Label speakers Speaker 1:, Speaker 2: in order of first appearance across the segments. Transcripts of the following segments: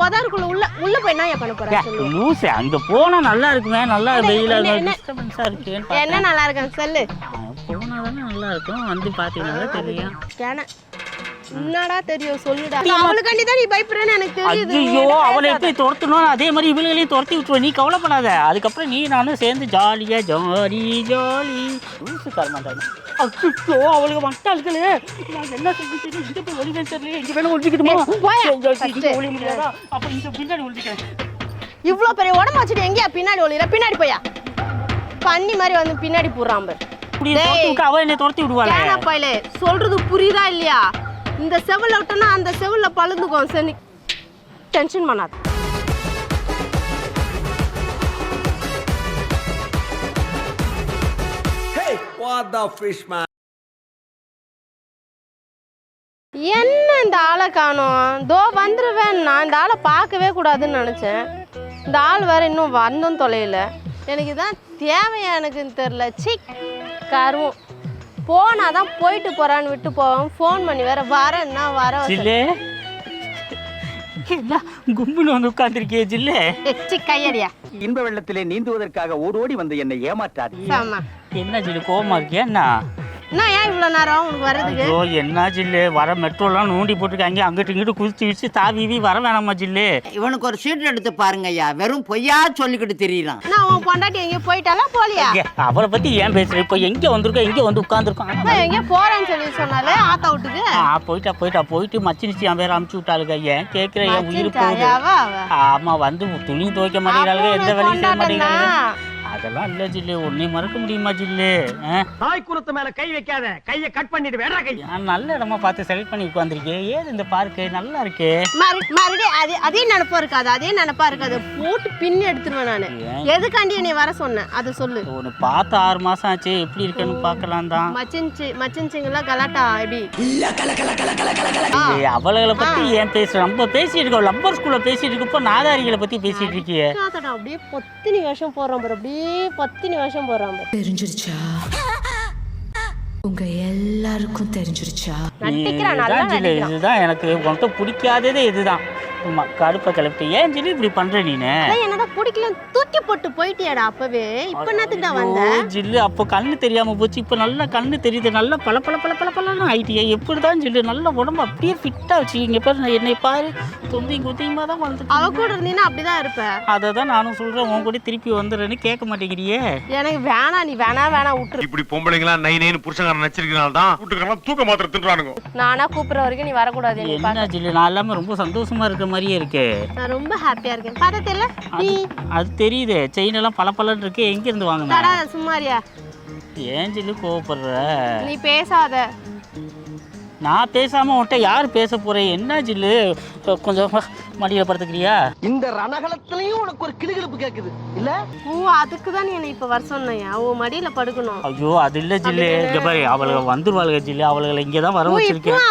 Speaker 1: பதாருக்குள்ள உள்ள போய் என்ன பண்ண போறேன்
Speaker 2: லூசு அங்க போனா நல்லா இருக்குமே நல்லா வெயிலா டிஸ்டர்பன்ஸா இருக்கு
Speaker 1: என்ன நல்லா இருக்கு சொல்லு
Speaker 2: போனா தானே நல்லா இருக்கும் வந்து பாத்தீங்கன்னா தெரியும்
Speaker 1: என்னடா தெரியும் சொல்லுடா அவளுக்காண்டி தான் நீ பயப்படுறேன்னு எனக்கு தெரியுது
Speaker 2: ஐயோ அவளை எப்படி துரத்தணும் அதே மாதிரி இவளையும் துரத்தி விட்டுருவ நீ கவலைப்படாத அதுக்கப்புறம் நீ நானும் சேர்ந்து ஜாலியா ஜாலி ஜாலி லூசு தரமாட்டாங்க அச்சோ அவளுக்கு மட்டாளுங்களே நான் என்ன செஞ்சு இந்த போய் ஒளிவேன் தெரியல எங்க வேணும் ஒழிக்கிட்டுமா ஒளி முடியாதா அப்ப இந்த பின்னாடி ஒழிக்கிறேன்
Speaker 1: இவ்வளவு பெரிய உடம்பு வச்சுட்டு எங்கேயா பின்னாடி ஒளிற பின்னாடி போயா பண்ணி மாதிரி வந்து பின்னாடி போடுறான்
Speaker 2: அவ என்னை துரத்தி விடுவாள்
Speaker 1: சொல்றது புரியுதா இல்லையா இந்த செவல்ல விட்டனா அந்த செவல்ல பழுந்துக்கும் சரி டென்ஷன் பண்ணாத
Speaker 3: Hey, what the fish man?
Speaker 1: என்ன இந்த ஆளை காணோம் தோ வந்துருவேன் நான் இந்த ஆளை பார்க்கவே கூடாதுன்னு நினச்சேன் இந்த ஆள் வேற இன்னும் வந்தும் தொலைல எனக்கு இதான் தேவையா எனக்குன்னு தெரில சிக் கருவும் போனாதான் போயிட்டு போறான்னு விட்டு போவோம் ஃபோன் பண்ணி வேற வரேன்னா வர
Speaker 2: கும்புன்னு வந்து உட்கார்ந்துருக்கியே ஜில்லே
Speaker 1: கையடியா
Speaker 4: இன்ப வெள்ளத்திலே நீந்துவதற்காக ஓடோடி வந்து என்னை ஏமாற்றாது
Speaker 2: என்ன ஜில்லு கோவமா இருக்கியா என்ன
Speaker 1: என்ன ஏன் இவ்வளோ நேரம் உனக்கு வர்றதுக்கு
Speaker 2: ஐயோ என்ன ஜில்லு வர மெட்ரோலாம் நோண்டி போட்டுருக்காங்க அங்கிட்டு இங்கிட்டு குதிச்சு விச்சு தாவி வர வேணாமா ஜில்லு
Speaker 5: இவனுக்கு ஒரு சீட் எடுத்து பாருங்க ஐயா வெறும் பொய்யா சொல்லிக்கிட்டு தெரியலாம்
Speaker 1: நான் உன் பொண்டாட்டி எங்கேயோ போயிட்டாலாம் போலியா
Speaker 2: அவளை பத்தி ஏன் பேசுற இப்போ எங்க வந்திருக்கோம் எங்க வந்து உட்காந்துருக்கோம்
Speaker 1: எங்கேயோ போறேன்னு சொல்லி சொன்னாலே ஆத்தா விட்டுக்கு
Speaker 2: போயிட்டு மச்சி நிச்சு அவன் வேற அமுச்சு விட்டாளுங்க ஏன் கேட்கிற என் உயிர் போகுது ஆமா வந்து துணி துவைக்க மாட்டேங்கிறாளுங்க எந்த வேலையும் செய்ய மாட்டேங்கிறாளுங்க அதெல்லாம் இல்ல ஜில்லு ஒன்னே மறக்க முடியுமா ஜில்லு
Speaker 4: நாய் குரத்து மேல கை வைக்காத கையை கட் பண்ணிட்டு வேற கை
Speaker 2: நான் நல்ல இடமா பார்த்து செலக்ட் பண்ணி உட்காந்துருக்கேன் ஏது இந்த பார்க்கு நல்லா இருக்கு
Speaker 1: மறுபடியும் அதே நினைப்பா இருக்காது அதே நினைப்பா இருக்காது போட்டு பின்னி எடுத்துருவேன் நானு எதுக்காண்டி நீ வர சொன்ன அதை சொல்லு
Speaker 2: ஒன்னு பார்த்து 6 மாசம் ஆச்சு எப்படி இருக்குன்னு பார்க்கலாம் தான்
Speaker 1: மச்சின்சிங்களா கலாட்டா எப்படி
Speaker 2: அவளை பத்தி ஏன் பேசுற நம்ம பேசிட்டு இருக்கோம் லப்பர் ஸ்கூல்ல பேசிட்டு இருக்கப்போ நாதாரிகளை பத்தி பேசிட்டு இருக்கியே
Speaker 1: அப்படியே பத்தினி வருஷம் போறோம் பாரு அப்படியே பத்தினி வருஷம் போறோம்
Speaker 6: தெரிஞ்சிருச்சா உங்க எல்லாருக்கும் தெரிஞ்சிருச்சா
Speaker 2: இதுதான் எனக்கு உன்கிட்ட பிடிக்காததே இதுதான் கடுப்பை கிளப்பிட்டு ஏன் சொல்லி இப்படி பண்ற நீனு
Speaker 1: என்னதான் பிடிக்கல தூக்கி போட்டு போயிட்டியாடா அப்பவே இப்ப என்னத்துக்கு நான் வந்தேன்
Speaker 2: ஜில்லு அப்போ கண்ணு தெரியாம போச்சு இப்ப நல்லா கண்ணு தெரியுது நல்லா பல ஆயிட்டியா எப்படிதான் ஜில்லு நல்ல உடம்பு அப்படியே ஃபிட்டா வச்சுக்கிங்க பாரு என்னை பாரு குத்தியுமா தான் வந்து
Speaker 1: அவ கூட இருந்தீங்கன்னா அப்படிதான் இருப்ப
Speaker 2: அதை தான் நானும் சொல்றேன் உன் கூட திருப்பி வந்துடுறேன்னு கேட்க மாட்டேங்கிறியே
Speaker 1: எனக்கு வேணாம் நீ வேணா விட்டுரு
Speaker 7: இப்படி பொம்பளைங்களா நைனு புருஷங்காரன் நச்சிருக்கனால தான் கூட்டுக்கறலாம் தூக்க மாத்திர தின்றானுங்க
Speaker 1: நானா கூப்பிடுற வரைக்கும் நீ வரக்கூடாது
Speaker 2: என்ன ஜில்லு நான் எல்லாமே ரொம்ப சந்தோஷமா இருக்க மாதிரியே இருக்கு
Speaker 1: நான் ரொம்ப ஹாப்பியா இருக்கேன் பார்த்தல நீ
Speaker 2: அது தெரியுது செயின் எல்லாம் பளபளன்னு இருக்கு எங்க இருந்து வாங்குன
Speaker 1: சும்மாரியா
Speaker 2: ஏன் ஜில்லு கோவப்படுற
Speaker 1: நீ பேசாத
Speaker 2: நான் பேசாம உன்கிட்ட யார் பேச போறேன் என்ன ஜில்லு கொஞ்சம் மடியில படுத்துக்கிறியா
Speaker 4: இந்த ரணகலத்திலையும் உனக்கு ஒரு கிளுகிளுப்பு கேக்குது இல்ல
Speaker 1: அதுக்கு தான் நீ இப்ப வர சொன்னையா உன் மடியில படுக்கணும்
Speaker 2: ஐயோ அது இல்ல ஜில்லு இங்க பாரு அவளுங்க வந்துருவாளுங்க ஜில்லு அவளுங்களை இங்க தான் வர வச்சிருக்கேன்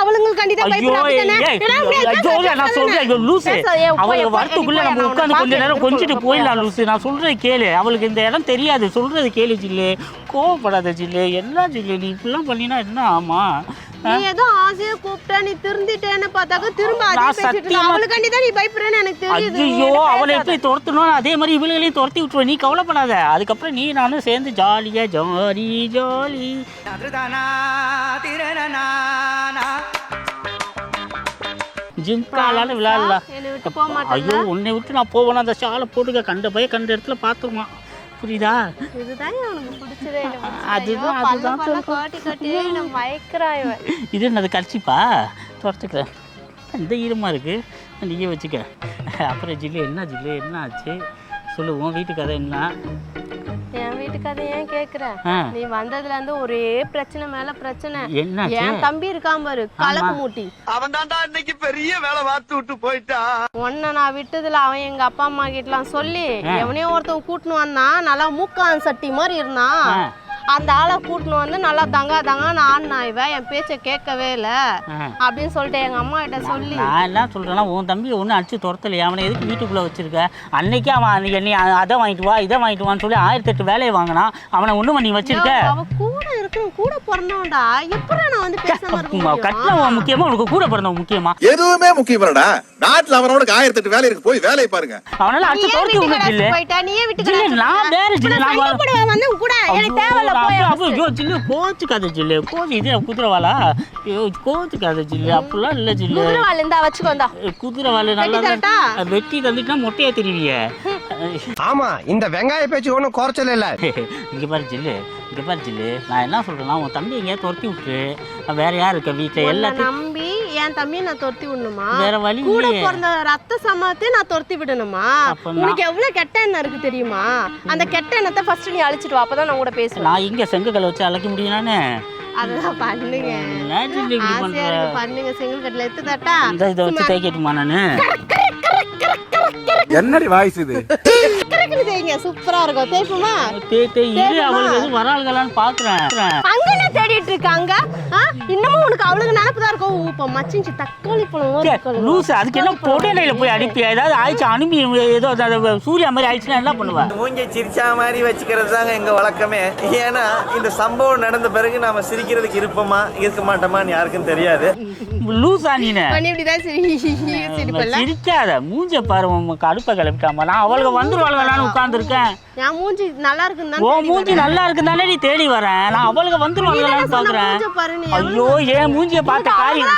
Speaker 2: நான் சொல்றேன் லூசு அவளுக்கு வரத்துக்குள்ள நம்ம உட்காந்து கொஞ்ச நேரம் கொஞ்சிட்டு போயிடலாம் லூசு நான் சொல்றது கேளு அவளுக்கு இந்த இடம் தெரியாது சொல்றது கேளு ஜில்லு கோவப்படாத ஜில்லு என்ன ஜில்லு நீ இப்படிலாம் பண்ணினா என்ன ஆமா
Speaker 1: நீ ஏதோ ஆசையா கூப்பிட்டா நீ திருந்திட்டேன்னு பார்த்தாக்க திரும்ப அதே பேசிட்டு அவளுக்காண்டி தான் நீ பயப்படுறேன்னு எனக்கு தெரியுது
Speaker 2: ஐயோ அவளை எப்படி துரத்தணும் அதே மாதிரி இவளையும் துரத்தி விட்டுருவ நீ கவலைப்படாத அதுக்கப்புறம் நீ நானும் சேர்ந்து ஜாலியா ஜாலி ஜாலி ஜிம்காலால விளையாடலாம் ஐயோ உன்னை விட்டு நான் போவேன் அந்த ஷாலை போட்டுக்க கண்ட இடத்துல பார்த்துருமா புரியுதா
Speaker 1: இதுதான் எனக்கு பிடிச்சதே
Speaker 2: இது என்னது கடிச்சிப்பா துரத்துக்கிறேன் இந்த ஈரமாக இருக்கு நீயே வச்சுக்க அப்புறம் ஜில்லு என்ன ஆச்சு சொல்லு உன் வீட்டு கதை என்ன
Speaker 1: என் வீட்டு கதை ஏன் கேக்குற நீ வந்ததுல இருந்து ஒரே பிரச்சனை மேல பிரச்சனை
Speaker 2: என்ன
Speaker 1: என் தம்பி இருக்கான் பாரு கலக்கு மூட்டி
Speaker 3: அவன் தான்டா இன்னைக்கு பெரிய வேலை பார்த்து விட்டு போயிட்டான்
Speaker 1: உன்னை நான் விட்டதுல அவன் எங்க அப்பா அம்மா கிட்டலாம் சொல்லி எவனையோ ஒருத்தன் கூட்டினு வந்தான் நல்லா மூக்கான் சட்டி மாதிரி இருந்தான் அந்த ஆளை கூட்டின்னு வந்து நல்லா தங்கான்னு ஆடினா இவன் என் பேச்சை கேட்கவே இல்லை அப்படின்னு சொல்லிட்டு எங்கள் அம்மா கிட்ட சொல்லி
Speaker 2: நான் என்ன சொல்கிறேன்னா உன் தம்பி ஒன்றும் அடிச்சு துரத்தலையே, அவனை எதுக்கு வீட்டுக்குள்ளே வச்சிருக்க? அன்னைக்கே அவன் என்னை அதை வாங்கிட்டு வா இதை வாங்கிட்டு வான்னு சொல்லி 1008 வேலையை வாங்கினான். அவனை ஒன்றும் பண்ணி வச்சிருக்க?
Speaker 1: அவ கூட இருக்கு, கூட பிறந்தவன்டா. எப்படி நான் வந்து பேசாம இருக்க
Speaker 2: கட்டினவன் முக்கியமா உனக்கு கூட பிறந்தவன் முக்கியமா?
Speaker 8: எதுவுமே முக்கியம் இல்லடா. நாட்டுல அவனோட 1008 வேலை இருக்கு, போய் வேலையை பாருங்க.
Speaker 2: அவனால அடிச்சு துரத்தி விட்டு
Speaker 1: போயிட்டா நீயே விட்டு
Speaker 2: நான் வேற ஜில்லு நான்
Speaker 1: வந்து கூட எனக்கு தேவையில்ல போய்
Speaker 2: ஐயோ ஜில்லு கோச்சுக்காத ஜில்லு கோச்சு இது குதிரைவாளா கோச்சுக்காத ஜில்லு அப்படிலாம் இல்லை ஜில்லு.
Speaker 1: குதிரைவாள் இருந்தா வச்சுக்கோந்தா
Speaker 2: குதிரைவாள் நல்லா வெட்டி தந்துட்டா மொட்டையா தெரிவிய.
Speaker 4: ஆமா இந்த வெங்காய பேச்சு ஒன்றும் குறைச்சல இல்ல.
Speaker 2: இங்க பாரு ஜில்லு, இங்க பாரு ஜில்லு, நான் என்ன சொல்றேன்னா உன் தம்பி எங்கேயா துரத்தி விட்டு வேற யார் இருக்க வீட்டுல எல்லாத்தையும்
Speaker 1: நம்பி என் தம்பியை நான் துரத்தி விடணுமா?
Speaker 2: வேற வழி
Speaker 1: கூட பிறந்த ரத்த சமத்தையும் நான் துரத்தி விடணுமா? உனக்கு எவ்வளவு கெட்ட எண்ணம் இருக்கு தெரியுமா? அந்த கெட்ட எண்ணத்தை ஃபர்ஸ்ட் நீ அழிச்சிட்டு வா, அப்பதான் நான் கூட பேசுவேன்.
Speaker 2: நான் இங்க செங்கக்கல்ல வச்சு அழைக்க முடியும் நானு?
Speaker 1: அதெல்லாம் பண்ணுங்க, ஆசையா இருக்கு பண்ணுங்க. செங்கல் கட்டில எடுத்து தட்டா
Speaker 2: இதை வச்சு தேய்க்கட்டுமா நானு?
Speaker 8: என்னடி வாய்ஸ் இது?
Speaker 1: செய்யுங்க, சூப்பரா இருக்கும். தேய்ப்புமா?
Speaker 2: இரு அவளுக்கு எதுவும் வராளுகளான்னு பாக்குறேன்.
Speaker 1: அங்கன்னு தேடிட்டு இருக்காங்க. இன்னமும் உனக்கு அவளுக்கு நினைப்புதான் இருக்கும். இப்ப மச்சிஞ்சு தக்காளி பழம்
Speaker 2: லூசு, அதுக்கு என்ன பொடனையில போய் அனுப்பி ஏதாவது ஆயிடுச்சு அனுப்பி ஏதோ சூர்யா மாதிரி ஆயிடுச்சுன்னா என்ன பண்ணுவேன்?
Speaker 9: மூஞ்ச சிரிச்சா மாதிரி வச்சுக்கிறது தாங்க எங்க வழக்கமே. ஏன்னா இந்த சம்பவம் நடந்த பிறகு நாம சிரிக்கிறதுக்கு இருப்போமா இருக்க மாட்டோமான்னு யாருக்கும் தெரியாது.
Speaker 2: லூசா நீனு
Speaker 1: சிரிப்பல்ல.
Speaker 2: சிரிக்காத, மூஞ்ச பாரு, கடுப்பை கிளப்பிட்டாமா. நான் அவளுக்கு வந்துருவாளுகளான்னு உட்கார்ந்து இருக்கேன்.
Speaker 1: என் மூஞ்சி நல்லா இருக்குன்னு
Speaker 2: ஓ மூஞ்சி நல்லா இருக்குன்னு தானே நீ தேடி வரேன். நான் அவளுக்கு வந்துருவாளுகளான்னு பாக்குறேன். ஐயோ ஏன் மூஞ்சிய பார்த்த காரியம்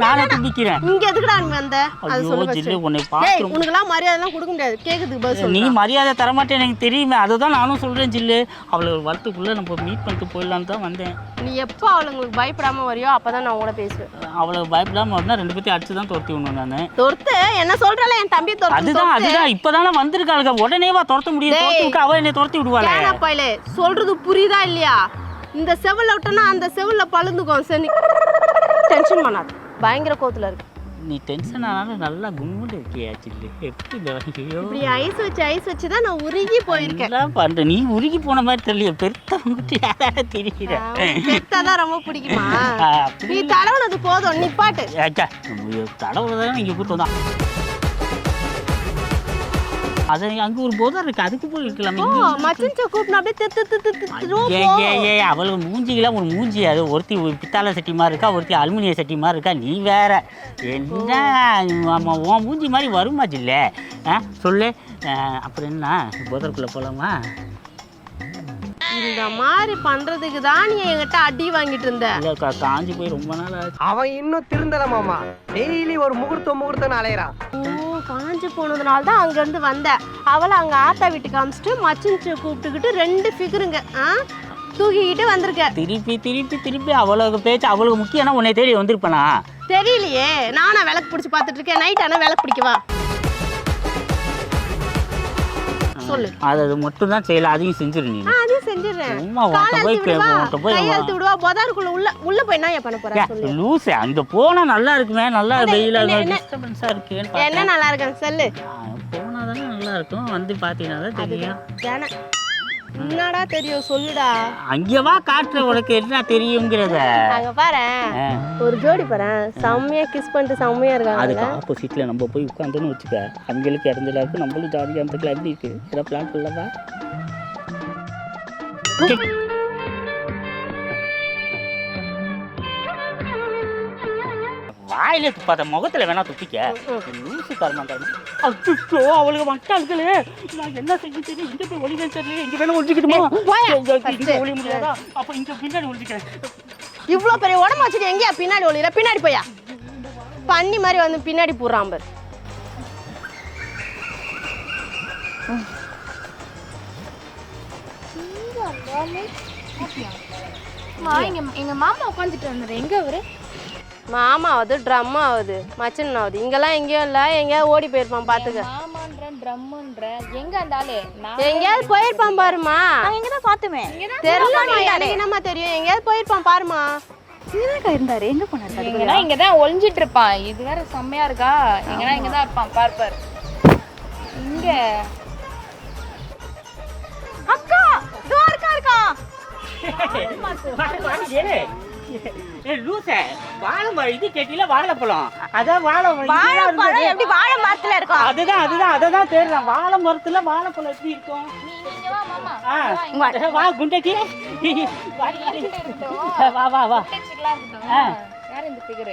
Speaker 2: நானே தும்பிக்கிறேன்.
Speaker 1: இங்க எதுக்குடா நீ வந்த? அது சொல்லு
Speaker 2: ஜில்லு, உன்னை
Speaker 1: டேய்,
Speaker 2: பாக்குறோம்.
Speaker 1: உனக்கு எல்லாம் மரியாதை எல்லாம் கொடுக்க முடியாது. கேக்குதுக்கு பதில் சொல்லு.
Speaker 2: நீ மரியாதை தர மாட்டேன்னு எனக்கு தெரியுமே, அதுதான் நானும் சொல்றேன் ஜில்லு. அவளை வரத்துக்குள்ள நம்ம மீட் பண்ணிட்டு போயிடலான்னு தான் வந்தேன்.
Speaker 1: நீ எப்போ அவளுங்களுக்கு பயப்படாம வரியோ அப்பதான் நான் கூட பேசுவேன்.
Speaker 2: அவளை பயப்படாம வரனா 2 பேத்தையும் அடிச்சு தான் துரத்தி விடணும் நானு.
Speaker 1: தொர்த்து என்ன சொல்றல? என் தம்பி தொர்த்து.
Speaker 2: அதுதான் இப்பதானே வந்திருக்காளுங்க, உடனேவா துரத்த முடியும்? துரத்தி விட்டு அவ என்னை துரத்தி விடுவாளே.
Speaker 1: ஏனாப்பாயிலே சொல்றது புரியுதா இல்லையா? இந்த செவுல விட்டனா அந்த செவுல பழுந்துக்கும். சரி டென்ஷன் பண்ணாத, பயங்கர கோத்துல இருக்கு.
Speaker 2: நீ டென்ஷன் ஆனாலும் நல்லா கும்முன்னு இருக்கியா ஜில்லு? எப்படி இந்த வகையோ
Speaker 1: இப்படி ஐஸ் வச்சு தான் நான் உருகி போயிருக்கேன்.
Speaker 2: எல்லாம் பண்ற, நீ உருகி போன மாதிரி தெரியல. பெருத்தவங்கிட்ட யாராவது தெரியல.
Speaker 1: பெருத்தாதான் ரொம்ப பிடிக்குமா? நீ தடவுனது போதும், நிப்பாட்டு.
Speaker 2: தடவுதான் இங்க கூட்டம் தான். அது அங்க ஒரு போதா இருக்கு, அதுக்கு போய் இருக்கலாமே.
Speaker 1: மச்சின்ச்ச கூப்பிட்டு அப்படியே
Speaker 2: அவளுக்கு மூஞ்சிக்கெல்லாம் ஒரு மூஞ்சி, அது ஒருத்தி பித்தாளை சட்டி மாதிரி இருக்கா, ஒருத்தி அலுமினிய சட்டி மாதிரி இருக்கா. நீ வேற என்ன உன் மூஞ்சி மாதிரி வருமா ஜில்ல? சொல்லு. அப்புறம் என்ன போதற்குள்ள போலாமா?
Speaker 1: இந்த மாதிரி பண்றதுக்கு தான் நீ என்கிட்ட அடி வாங்கிட்டு இருந்த.
Speaker 2: காஞ்சி போய் ரொம்ப நாள் ஆச்சு.
Speaker 4: அவன் இன்னும் திருந்தல மாமா. டெய்லி ஒரு முகூர்த்தம் அலையறான்.
Speaker 1: காஞ்சி போனதுனால தான் அங்க இருந்து வந்த. அவளை அங்க ஆத்தா வீட்டுக்கு காமிச்சிட்டு மச்சின்ச்சு கூப்பிட்டுக்கிட்டு 2 ஃபிகருங்க தூக்கிக்கிட்டு வந்திருக்க.
Speaker 2: திருப்பி அவளுக்கு பேச்சு அவளுக்கு முக்கியம்னா உன்னை தேடி வந்திருப்பனா?
Speaker 1: தெரியலையே, நானா விளக்கு பிடிச்சி பார்த்துட்டு இருக்கேன். நைட் ஆனா விளக்கு பிடிக்கவா? சொல்லு.
Speaker 2: அது மட்டும் தான் செய்யல, அதையும் செஞ்சிரு. நீ
Speaker 1: அதையும் செஞ்சிடுறேன். விடுவா போதாருக்குள்ள உள்ள போய் என்ன பண்ண போற?
Speaker 2: லூசு, அங்க போனா நல்லா இருக்குமே, நல்லா வெயிலா டிஸ்டர்பன்ஸா இருக்கு.
Speaker 1: என்ன நல்லா இருக்குன்னு சொல்லு.
Speaker 2: போனா தானே நல்லா இருக்கும், வந்து பாத்தீங்கன்னா தான் தெரியும்.
Speaker 1: என்னடா தெரியும் சொல்லுடா.
Speaker 2: அங்க வா காட்டுற, உனக்கு என்ன தெரியுங்கிறத.
Speaker 1: அங்க பாரு, ஒரு ஜோடி பாரு, செம்மையா கிஸ் பண்ணிட்டு செம்மையா இருக்காங்க.
Speaker 2: அதுக்கு ஆப்போசிட்ல நம்ம போய் உட்காந்துன்னு வச்சுக்க, அவங்களுக்கு இடஞ்சலா இருக்கு, நம்மளும் ஜாலியாக இருந்துக்கலாம். எப்படி இருக்கு? ஏதாவது பிளான் பண்ணலவா? வாயில துப்பாத, முகத்துல வேணா துப்பிக்க. லூசு காரணம். அச்சோ அவளுக்கு வட்டாள்களே, நான் என்ன செய்ய தெரியும்? இங்க போய் ஒளிவேன் தெரியல. இங்க வேணா ஒழிச்சுக்கிட்டுமா? இங்க ஒளி முடியாதா? அப்ப இங்க பின்னாடி ஒழிச்சுக்கிறேன்.
Speaker 1: இவ்வளவு பெரிய உடம்பு வச்சுட்டு எங்கேயா பின்னாடி ஒளியில? பின்னாடி போயா பண்ணி மாதிரி வந்து பின்னாடி போடுறான் பாரு.
Speaker 10: எங்க மாமா உட்காந்துட்டு வந்தாரு. எங்க அவரு?
Speaker 1: மாமா ஆகுது, ட்ரம் ஆகுது, மச்சன் ஆகுது. இங்கெல்லாம் எங்கேயும் இல்லை, எங்கேயாவது ஓடி போயிருப்பான் பாத்துக்க.
Speaker 10: மாமான்றேன், ட்ரம்முன்றேன். எங்க இருந்தாலே
Speaker 1: எங்கேயாவது போயிருப்பான் பாருமா.
Speaker 10: எங்கதான் பாத்துமே.
Speaker 1: தெரியல, எனக்கு என்னமா தெரியும்? எங்கேயாவது போயிருப்பான் பாருமா.
Speaker 10: சீனக்கா இருந்தாரு, எங்க போனாரு? இங்கதான் ஒளிஞ்சிட்டு இருப்பான். இது வேற செம்மையா இருக்கா. எங்கன்னா இங்கதான் இருப்பான். பார்ப்பார் இங்க. அக்கா இருக்கா.
Speaker 2: வாழைப்பழம் இது கேட்டில வாழைப்பழம் அதான்
Speaker 10: வாழைப்பழம் எப்படி வாழை மரத்துல இருக்கும்?
Speaker 2: அதுதான் தேடுறேன். வாழை மரத்துல வாழைப்பழம் எப்படி இருக்கும்?
Speaker 10: நீங்க வா மாமா.
Speaker 2: வா குண்டச்சி வா வா வா.
Speaker 10: யார் இந்த ஃபிகர்?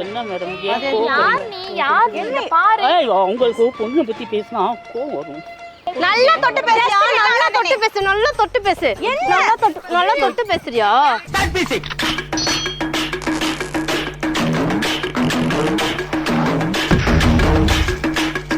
Speaker 2: என்ன மேடம்
Speaker 10: யார் நீ? யார் என்ன பாரு.
Speaker 2: உங்களுக்கு பொண்ணை பத்தி பேசினா கோவம் வரும்.
Speaker 1: நல்லா தொட்டு பேசுறியா? நல்லா தொட்டு பேசு. நல்லா தொட்டு பேசுறியா?